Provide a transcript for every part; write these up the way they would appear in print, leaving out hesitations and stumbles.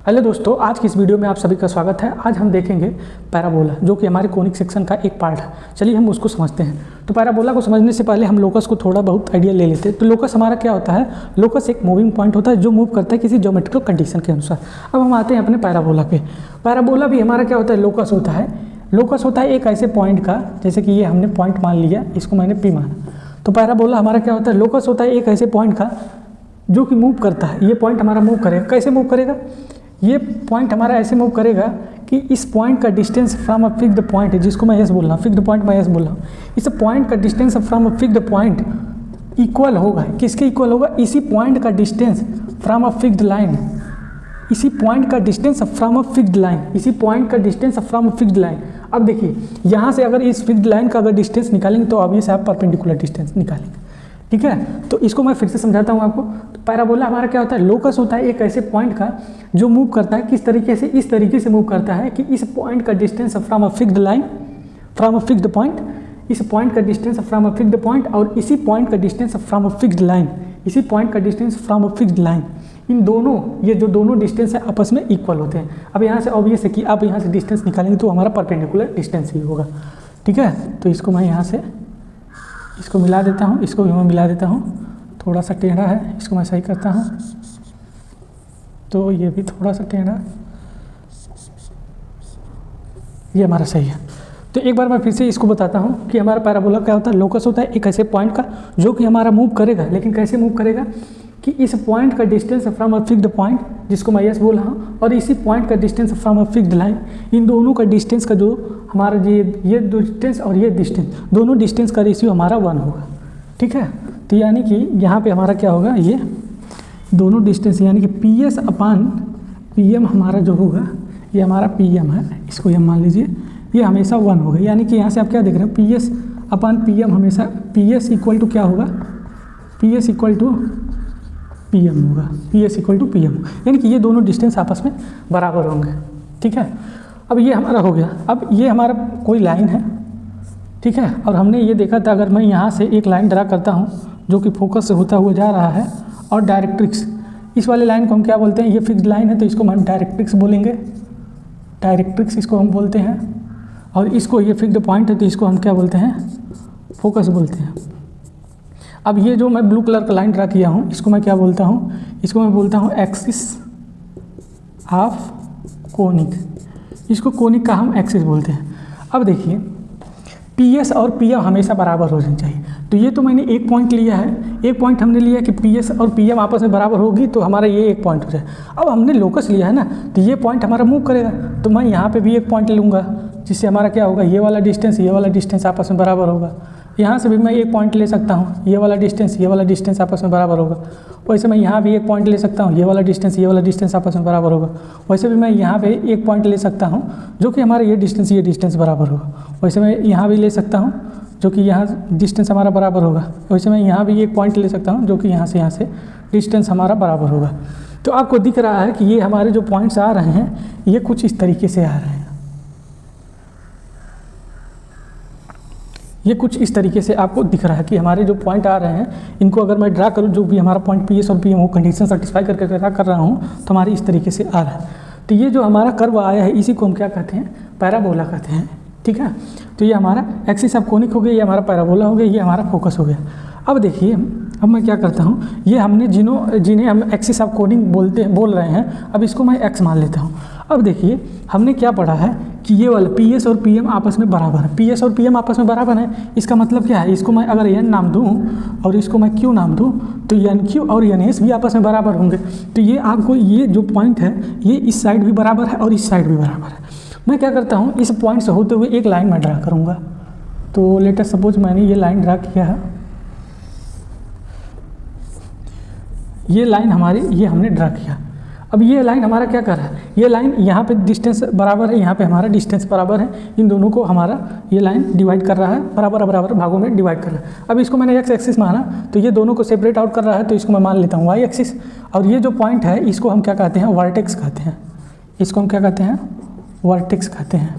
Hello दोस्तों, आज की इस वीडियो में आप सभी का स्वागत है। आज हम देखेंगे पैराबोला, जो कि हमारे कोनिक सेक्शन का एक पार्ट है। चलिए हम उसको समझते हैं। तो पैराबोला को समझने से पहले हम लोकस को थोड़ा बहुत आइडिया ले लेते हैं। तो लोकस हमारा क्या होता है? लोकस एक मूविंग पॉइंट होता है जो मूव करता है किसी ज्योमेट्रिकल कंडीशन के अनुसार। अब हम आते हैं अपने पैराबोला पे। पैराबोला भी हमारा क्या होता है? लोकस होता है। लोकस होता है एक ऐसे पॉइंट का, जैसे कि ये हमने पॉइंट मान लिया, इसको मैंने पी माना। तो पैराबोला हमारा क्या होता है? लोकस होता है एक ऐसे पॉइंट का जो कि मूव करता है। ये पॉइंट हमारा मूव करेगा। कैसे मूव करेगा? ये पॉइंट हमारा ऐसे मूव करेगा कि इस पॉइंट का distance from a fixed point है, जिसको मैं यस बोल रहा हूँ, फिक्स्ड पॉइंट मैं यस बोल रहा हूँ। इस पॉइंट का distance from a fixed point equal होगा, किसके इक्वल होगा? इसी पॉइंट का distance from a fixed line. इसी पॉइंट का distance from a fixed line. इसी पॉइंट का distance from a fixed line. अब देखिए, यहाँ से अगर इस फिक्स्ड लाइन का अगर डिस्टेंस निकालेंगे तो ऑब्वियस आप परपेंडिकुलर डिस्टेंस निकालेंगे। ठीक है, तो इसको मैं फिर से समझाता हूँ आपको। तो पैराबोला हमारा क्या होता है? लोकस होता है एक ऐसे पॉइंट का जो मूव करता है किस तरीके से? इस तरीके से मूव करता है कि इस पॉइंट का distance from a fixed line, from a fixed point, इस पॉइंट का distance from a fixed point और इसी पॉइंट का distance from a fixed line, इसी पॉइंट का distance from a fixed line, इन दोनों, ये जो दोनों डिस्टेंस है आपस में इक्वल होते हैं। अब यहाँ से ऑब्वियस है कि आप यहाँ से डिस्टेंस निकालेंगे तो हमारा परपेंडिकुलर डिस्टेंस ही होगा। ठीक है, तो इसको मैं यहाँ से इसको मिला देता हूँ, इसको भी मैं मिला देता हूँ। थोड़ा सा टेढ़ा है, इसको मैं सही करता हूँ। तो ये भी थोड़ा सा टेढ़ा, ये हमारा सही है। तो एक बार मैं फिर से इसको बताता हूँ कि हमारा पैराबोला क्या होता है? लोकस होता है एक ऐसे पॉइंट का जो कि हमारा मूव करेगा, लेकिन कैसे मूव करेगा कि इस पॉइंट का distance from a fixed point, जिसको मैं यस बोल रहा हूँ, और इसी पॉइंट का distance from a fixed line, इन दोनों का डिस्टेंस का जो हमारा ये डिस्टेंस और ये डिस्टेंस, दोनों डिस्टेंस का रेशियो हमारा 1 होगा। ठीक है, तो यानी कि यहाँ पे हमारा क्या होगा? ये दोनों डिस्टेंस यानी कि P S upon P M हमारा जो होगा, ये हमारा पी एम है, इसको हम मान लीजिए, ये हमेशा 1 होगा। यानी कि यहाँ से आप क्या देख रहे हैं? P S upon P M हमेशा, पी एस इक्वल टू क्या होगा? P S equal to P M होगा, P S equal to P M, यानी कि ये दोनों डिस्टेंस आपस में बराबर होंगे। ठीक है, अब ये हमारा हो गया। अब ये हमारा कोई लाइन है, ठीक है, और हमने ये देखा था, अगर मैं यहाँ से एक लाइन ड्रा करता हूँ जो कि फोकस से होता हुआ जा रहा है, और डायरेक्ट्रिक्स, इस वाले लाइन को हम क्या बोलते हैं? ये फिक्स्ड लाइन है तो इसको हम डायरेक्ट्रिक्स बोलेंगे, डायरेक्ट्रिक्स इसको हम बोलते हैं। और इसको, ये फिक्स्ड पॉइंट है तो इसको हम क्या बोलते हैं? फोकस बोलते हैं। अब ये जो मैं ब्लू कलर का लाइन ड्रा किया हूँ, इसको मैं क्या बोलता हूँ? इसको मैं बोलता हूँ एक्सिस ऑफ कोनिक। इसको कोनिक का हम एक्सिस बोलते हैं। अब देखिए, पी एस और पी एम हमेशा बराबर होनी चाहिए। तो ये तो मैंने एक पॉइंट लिया है, एक पॉइंट हमने लिया कि पी एस और पी एम आपस में बराबर होगी तो हमारा ये एक पॉइंट हो जाए। अब हमने लोकस लिया है ना, तो ये पॉइंट हमारा मूव करेगा, तो मैं यहाँ पे भी एक पॉइंट लूँगा, जिससे हमारा क्या होगा? ये वाला डिस्टेंस आपस में बराबर होगा। यहाँ से भी मैं एक पॉइंट ले सकता हूँ, ये वाला डिस्टेंस आपस में बराबर होगा। वैसे मैं यहाँ भी एक पॉइंट ले सकता हूँ, ये वाला डिस्टेंस आपस में बराबर होगा। वैसे भी मैं यहाँ पे एक पॉइंट ले सकता हूँ जो कि हमारा ये डिस्टेंस बराबर होगा। वैसे मैं यहाँ भी ले सकता हूँ जो कि यहाँ डिस्टेंस हमारा बराबर होगा। वैसे मैं यहाँ भी एक पॉइंट ले सकता हूँ जो कि यहाँ से डिस्टेंस हमारा बराबर होगा। तो आपको दिख रहा है कि ये हमारे जो पॉइंट्स आ रहे हैं ये कुछ इस तरीके से आ रहे हैं। ये कुछ इस तरीके से आपको दिख रहा है कि हमारे जो पॉइंट आ रहे हैं, इनको अगर मैं ड्रा करूँ, जो भी हमारा पॉइंट पी एस और पी एम वो कंडीशन सेटिस्फाई करके ड्रा कर रहा हूँ, तो हमारी इस तरीके से आ रहा है। तो ये जो हमारा कर्व आया है, इसी को हम क्या कहते हैं? पैराबोला कहते हैं। ठीक है, तो ये हमारा एक्सिस ऑफ कोनिक हो गया, ये हमारा पैराबोला हो गया, ये हमारा फोकस हो गया। अब देखिए, अब मैं क्या करता हूँ, ये हमने जिन्हें हम एक्सिस ऑफ कोनिक बोल रहे हैं, अब इसको मैं एक्स मान लेता हूँ। अब देखिए, हमने क्या पढ़ा है कि ये वाला पी एस और पी एम आपस में बराबर है। पी एस और पी एम आपस में बराबर है, इसका मतलब क्या है? इसको मैं अगर एन नाम दूँ और इसको मैं क्यू नाम दूँ, तो एन क्यू और एन एस भी आपस में बराबर होंगे। तो ये आपको, ये जो पॉइंट है ये इस साइड भी बराबर है और इस साइड भी बराबर है। मैं क्या करता हूँ, इस पॉइंट से होते हुए एक लाइन मैं ड्रा करूँगा। तो लेटर सपोज मैंने ये लाइन ड्रा किया है, ये लाइन हमारी, ये हमने ड्रा किया। अब ये लाइन हमारा क्या कर रहा है? ये लाइन यहाँ पे डिस्टेंस बराबर है, यहाँ पे हमारा डिस्टेंस बराबर है, इन दोनों को हमारा ये लाइन डिवाइड कर रहा है, बराबर भागों में डिवाइड कर रहा है। अब इसको मैंने एक्स एक्सिस माना, तो ये दोनों को सेपरेट आउट कर रहा है, तो इसको मैं मान लेता हूँ वाई एक्सिस। और ये जो पॉइंट है इसको हम क्या कहते हैं? वर्टेक्स कहते हैं। इसको हम क्या कहते हैं? वर्टेक्स कहते हैं।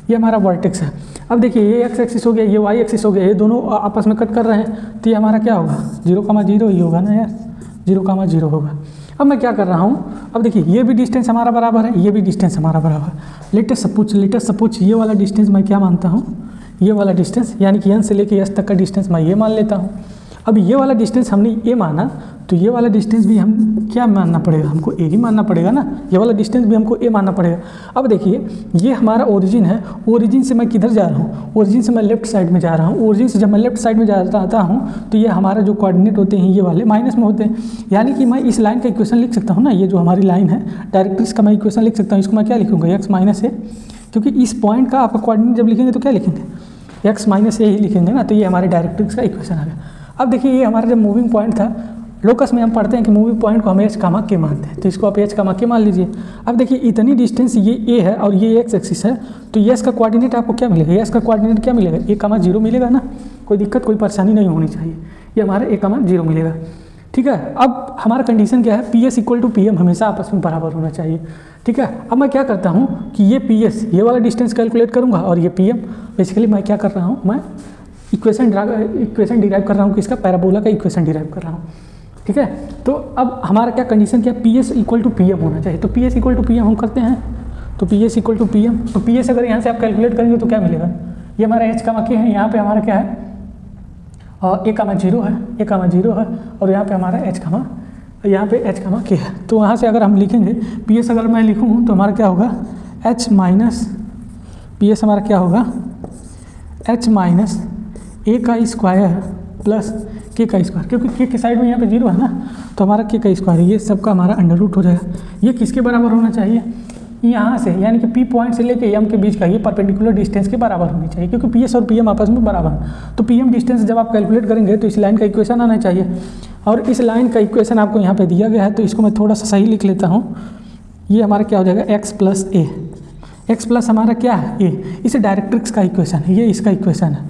ये हमारा वर्टेक्स है। अब देखिए, ये एक्स एक्सिस हो गया, ये वाई एक्सिस हो गया, ये दोनों आपस में कट कर रहे हैं, तो ये हमारा क्या होगा? 0,0 ही होगा ना यार, 0,0 होगा। अब मैं क्या कर रहा हूँ, अब देखिए ये भी डिस्टेंस हमारा बराबर है, ये भी डिस्टेंस हमारा बराबर है। लेटेस्ट सपोज ये वाला डिस्टेंस मैं क्या मानता हूँ, ये वाला डिस्टेंस यानी कि n से लेके s तक का डिस्टेंस मैं ये मान लेता हूँ। अब ये वाला डिस्टेंस हमने ये माना, तो ये वाला डिस्टेंस भी हम क्या मानना पड़ेगा, हमको a ही मानना पड़ेगा ना, ये वाला डिस्टेंस भी हमको a मानना पड़ेगा। अब देखिए ये हमारा ओरिजिन है, ओरिजिन से मैं किधर जा रहा हूँ, ओरिजिन से मैं लेफ्ट साइड में जा रहा हूँ। ओरिजिन से जब मैं लेफ्ट साइड में जाता हूँ तो ये हमारा जो कोऑर्डिनेट होते हैं ये वाले माइनस में होते हैं, यानी कि मैं इस लाइन का इक्वेशन लिख सकता हूँ ना, ये जो हमारी लाइन है डायरेक्ट्रिक्स का मैं इक्वेशन लिख सकता हूँ। इसको मैं क्या लिखूँगा, x माइनस ए, क्योंकि इस पॉइंट का आपका कोऑर्डिनेट जब लिखेंगे तो क्या लिखेंगे, x माइनस ए ही लिखेंगे ना, तो ये हमारे डायरेक्ट्रिक्स का इक्वेशन आ गया। अब देखिए ये हमारा जब मूविंग पॉइंट था, लोकस में हम पढ़ते हैं कि मूविंग पॉइंट को हम एच कामा के मानते हैं, तो इसको आप एच कामा के मान लीजिए। अब देखिए इतनी डिस्टेंस ये ए है और ये एक्स एक्सिस है, तो एस का कोऑर्डिनेट आपको क्या मिलेगा, एस का कोऑर्डिनेट क्या मिलेगा, ए कामा 0 मिलेगा ना, कोई दिक्कत कोई परेशानी नहीं होनी चाहिए, ये हमारा ए कामा 0 मिलेगा। ठीक है, अब हमारा कंडीशन क्या है, P S equal to P M हमेशा आपस में बराबर होना चाहिए। ठीक है, अब मैं क्या करता हूँ कि ये पी एस ये वाला डिस्टेंस कैलकुलेट करूँगा और ये पी एम, बेसिकली मैं क्या कर रहा हूँ, मैं इक्वेशन डिराइव कर रहा हूँ, किसका, पैराबोला का इक्वेशन डिराइव कर रहा हूँ। ठीक है, तो अब हमारा क्या कंडीशन क्या, P S equal to P M होना चाहिए, तो P S equal to P M हम करते हैं, तो P S equal to P M, तो पी एस अगर यहाँ से आप कैलकुलेट करेंगे तो क्या मिलेगा, ये हमारा एच कामा के है, यहाँ पे हमारा क्या है, और ए कामा 0 है, ए कामा 0 है, और यहाँ पे हमारा एच कामा, यहाँ पे एच कामा के है। तो वहाँ से अगर हम लिखेंगे पी एस, अगर मैं लिखूँ तो हमारा क्या होगा, एच माइनस पी एस हमारा क्या होगा, एच माइनस ए का स्क्वायर प्लस के का स्क्वायर, क्योंकि के की साइड में यहाँ पे 0 है ना, तो हमारा के का स्क्वायर, ये सबका हमारा अंडर रूट हो जाएगा। ये किसके बराबर होना चाहिए, यहाँ से, यानी कि पी पॉइंट से लेके एम के बीच का ये परपेंडिकुलर डिस्टेंस के बराबर होनी चाहिए, क्योंकि पी एस और पी एम आपस में बराबर है। तो पी एम डिस्टेंस जब आप कैलकुलेट करेंगे तो इस लाइन का इक्वेशन आना चाहिए, और इस लाइन का इक्वेशन आपको यहाँ पर दिया गया है, तो इसको मैं थोड़ा सा सही लिख लेता हूँ। ये हमारा क्या हो जाएगा, एक्स प्लस ए, एक्स प्लस हमारा क्या है ए, इसे डायरेक्ट्रिक्स का इक्वेशन है, ये इसका इक्वेशन है।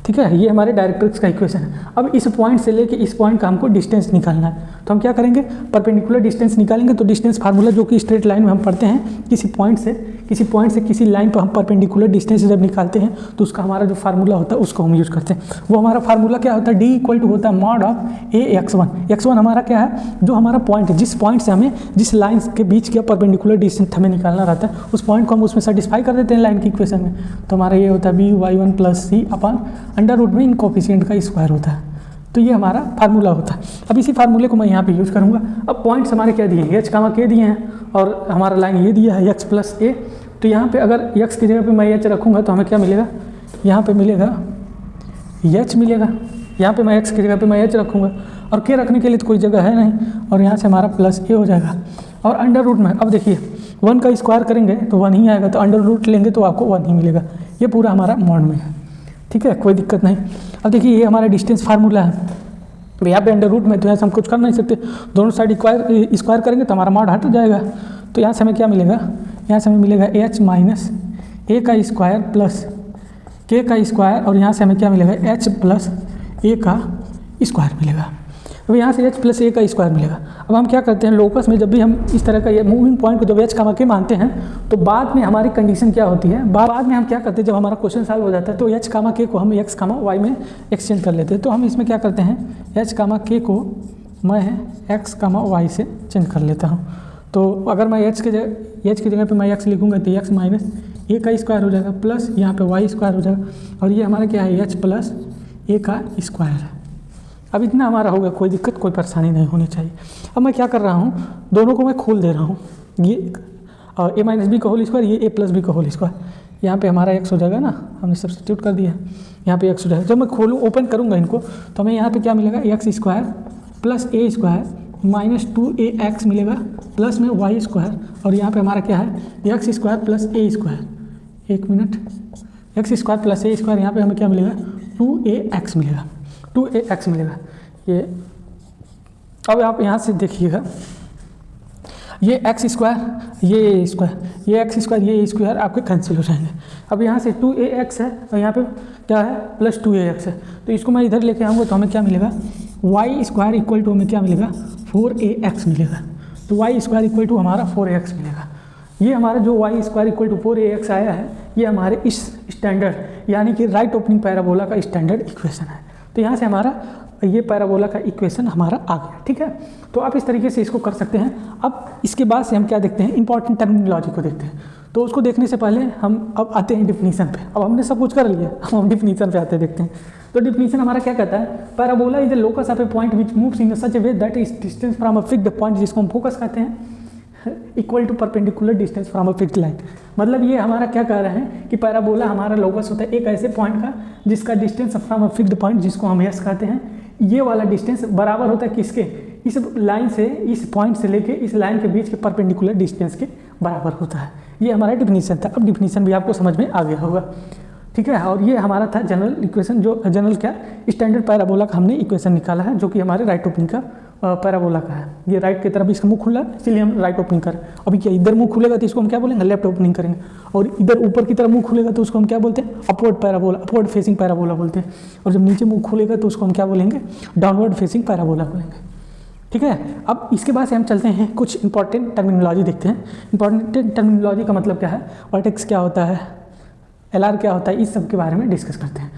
ठीक है, ये हमारे डायरेक्ट्रिक्स का इक्वेशन है। अब इस पॉइंट से लेके इस पॉइंट का हमको डिस्टेंस निकालना है, तो हम क्या करेंगे, परपेंडिकुलर डिस्टेंस निकालेंगे। तो डिस्टेंस फार्मूला जो कि स्ट्रेट लाइन में हम पढ़ते हैं, किसी पॉइंट से किसी लाइन पर हम परपेंडिकुलर डिस्टेंस जब निकालते हैं तो उसका हमारा जो फार्मूला होता है उसको हम यूज़ करते हैं। वो हमारा फार्मूला क्या होता है, डी इक्वल टू होता है मॉड ऑफ ए एक्स1। एक्स1 हमारा क्या है, जो हमारा पॉइंट है, जिस पॉइंट से हमें जिस लाइन के बीच का परपेंडिकुलर डिस्टेंस हमें निकालना रहता है, उस पॉइंट को हम उसमें सेटिस्फाई कर देते हैं लाइन की इक्वेशन में। तो हमारा ये होता है बी वाई 1 प्लस सी अपॉन अंडर रूट में इन कोफिशिएंट का स्क्वायर होता है। तो ये हमारा फार्मूला होता है। अब इसी फार्मूले को मैं यहाँ पे यूज़ करूँगा। अब पॉइंट्स हमारे क्या दिए हैं, एच कामा के दिए हैं, और हमारा लाइन ये दिया है एक्स प्लस ए। तो यहाँ पे अगर एक्स की जगह पे मैं एच रखूँगा तो हमें क्या मिलेगा, यहाँ पे मिलेगा एच मिलेगा। यहाँ पे मैं एक्स की जगह पे मैं एच रखूँगा, और के रखने के लिए तो कोई जगह है नहीं, और यहाँ से हमारा प्लस ए हो जाएगा। और अंडर रूट में अब देखिए 1 का स्क्वायर करेंगे तो 1 ही आएगा, तो अंडर रूट लेंगे तो आपको 1 ही मिलेगा। ये पूरा हमारा मॉड में है। ठीक है, कोई दिक्कत नहीं। अब देखिए ये हमारा डिस्टेंस फार्मूला है, तो यहाँ पे अंडर रूट में तो यहाँ से हम कुछ कर नहीं सकते, दोनों साइड स्क्वायर करेंगे तो हमारा मॉड हट जाएगा। तो यहाँ से हमें क्या मिलेगा, यहाँ से हमें मिलेगा एच माइनस ए का स्क्वायर प्लस के का स्क्वायर, और यहाँ से हमें क्या मिलेगा, एच प्लस ए का स्क्वायर मिलेगा। अब यहाँ से एच प्लस ए का स्क्वायर मिलेगा। अब हम क्या करते हैं, लोकस में जब भी हम इस तरह का ये मूविंग पॉइंट को जब एच कामा के मानते हैं तो बाद में हमारी कंडीशन क्या होती है, बाद में हम क्या करते हैं, जब हमारा क्वेश्चन सॉल्व हो जाता है तो एच कामा के को हम एक्स कामा वाई में एक्सचेंज कर लेते हैं। तो हम इसमें क्या करते हैं, एच कामा के को मैं एक्स कामा वाई से चेंज कर लेता हूँ। तो अगर मैं एच की जगह पर मैं एक्स लिखूँगा तो एक्स माइनस ए का स्क्वायर हो जाएगा, प्लस यहाँ पर वाई स्क्वायर हो जाएगा, और ये हमारा क्या है, एच प्लस ए का स्क्वायर है। अब इतना हमारा होगा, कोई दिक्कत कोई परेशानी नहीं होनी चाहिए। अब मैं क्या कर रहा हूँ, दोनों को मैं खोल दे रहा हूँ, ये ए माइनस बी का होल स्क्वायर, ये ए प्लस बी का होल स्क्वायर। यहाँ पे हमारा एक्स हो जाएगा ना, हमने सब्स्टिट्यूट कर दिया, यहाँ पे एक्स हो जाएगा। जब मैं खोलूँ ओपन करूँगा इनको तो हमें यहाँ पे क्या मिलेगा, एक्स स्क्वायर प्लस ए स्क्वायर माइनस 2ax मिलेगा, प्लस में वाई स्क्वायर, और यहाँ पर हमारा क्या है, एक्स स्क्वायर प्लस ए स्क्वायर। एक मिनट, एक्स स्क्वायर प्लस ए स्क्वायर, यहाँ पर हमें क्या मिलेगा, 2ax मिलेगा, 2ax मिलेगा। ये अब आप यहाँ से देखिएगा, ये एक्स स्क्वायर ये स्क्वायर, ये एक्स स्क्वायर ये स्क्वायर आपके कैंसिल हो जाएंगे। अब यहाँ से 2ax है और यहाँ पे क्या है, प्लस 2ax है, तो इसको मैं इधर लेके आऊँगा तो हमें क्या मिलेगा, वाई स्क्वायर इक्वल टू हमें क्या मिलेगा, 4ax मिलेगा। तो वाई स्क्वायर इक्वल टू हमारा 4ax मिलेगा। ये हमारा जो Y square equal to 4ax आया है, ये हमारे इस स्टैंडर्ड यानी कि राइट ओपनिंग पैराबोला का स्टैंडर्ड इक्वेशन है। तो यहाँ से हमारा ये पैराबोला का इक्वेशन हमारा आ गया। ठीक है, तो आप इस तरीके से इसको कर सकते हैं। अब इसके बाद से हम क्या देखते हैं, इंपॉर्टेंट टर्मिनोलॉजी को देखते हैं। तो उसको देखने से पहले हम अब आते हैं डिफिनीशन पे। अब हमने सब कुछ कर लिया, अब हम डिफिनीशन पे आते देखते हैं। तो डिफिनीशन हमारा क्या कहता है, parabola is the locus of a point which moves in such a way that is distance from a fixed point, जिसको हम फोकस कहते हैं, equal to perpendicular distance from a fixed line. मतलब ये हमारा क्या कह रहे हैं कि पैराबोला हमारा लोकस होता है एक ऐसे पॉइंट का जिसका distance from a fixed point, जिसको हम एस कहते हैं, ये वाला डिस्टेंस बराबर होता है किसके, इस लाइन से, इस पॉइंट से लेके इस लाइन के बीच के परपेंडिकुलर डिस्टेंस के बराबर होता है। ये हमारा डिफिनीशन था। अब डिफिनीशन भी आपको समझ में आ गया होगा। ठीक है, और ये हमारा था जनरल इक्वेशन, जो जनरल क्या स्टैंडर्ड पैराबोला का हमने इक्वेशन निकाला है, जो कि हमारे राइट ओपनिंग का पैराबोला का है। ये राइट की तरफ इसका मुंह खुला है, इसीलिए हम राइट ओपनिंग करें। अभी क्या इधर मुंह खुलेगा तो इसको हम क्या बोलेंगे, लेफ्ट ओपनिंग करेंगे। और इधर ऊपर की तरफ मुंह खुलेगा तो उसको हम क्या बोलते हैं, upward parabola, upward facing parabola बोलते हैं। और जब नीचे मुंह खुलेगा तो उसको हम क्या बोलेंगे, डाउनवर्ड फेसिंग पैराबोला बोलेंगे। ठीक है, अब इसके बाद से हम चलते हैं कुछ इंपॉर्टेंट टर्मिनोलॉजी देखते हैं। इंपॉर्टेंट टर्मिनोलॉजी का मतलब क्या है, वर्टेक्स क्या होता है, LR क्या होता है, इस सब के बारे में डिस्कस करते हैं।